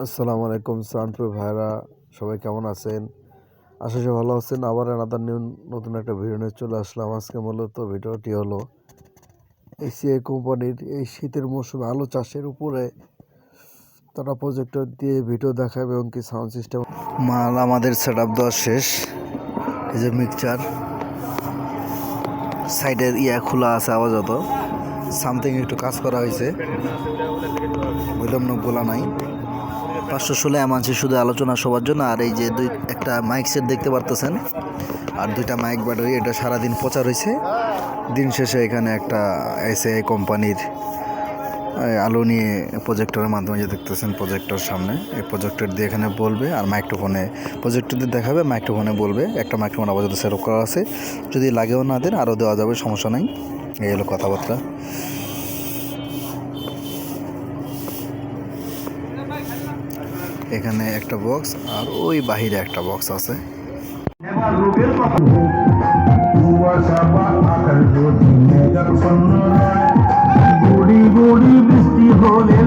আসসালামু আলাইকুম সানপুর ভাইরা, সবাই কেমন আছেন? আশা করি ভালো আছেন। আবার আনাদার নতুন একটা ভিডিও নিয়ে চলে আসলাম। আজকে মূলত ভিডিওটি হলো এসিআই কোম্পানির এই শীতের মৌসুমে আলু চাষের উপরে তারা প্রজেক্টর দিয়ে ভিডিও দেখাবে এবং কি সাউন্ড সিস্টেম। মাল আমাদের সেট আপ দেওয়া শেষ। এই যে মিক্সচার, সাইডের খোলা আছে, আপাতত সামথিং একটু কাজ করা হয়েছে, বৈলম্বগুলা নাই। 516 এমআনসি শুধু আলোচনা সবার জন্য। আর এই যে একটা মাইক সেট দেখতে পারতেছেন, আর দুইটা মাইক ব্যাটারি, এটা সারাদিন প্রচার হয়েছে। দিন শেষে এখানে একটা এসিআই কোম্পানির আলো নিয়ে প্রজেক্টরের মাধ্যমে যে দেখতেছেন, প্রজেক্টর সামনে, এই প্রজেক্টর দিয়ে এখানে বলবে, আর মাইক্রোফোনে প্রজেক্টর দিয়ে দেখাবে, মাইক্রোফোনে বলবে। একটা মাইক্রোফোন আপাতত সেট করা আছে, যদি লাগেও না দেন আরও দেওয়া যাবে, সমস্যা নাই। এই হলো কথাবার্তা। এখানে একটা বক্স, আর ওই বাহিরে একটা বক্স আছে। বৃষ্টি হলে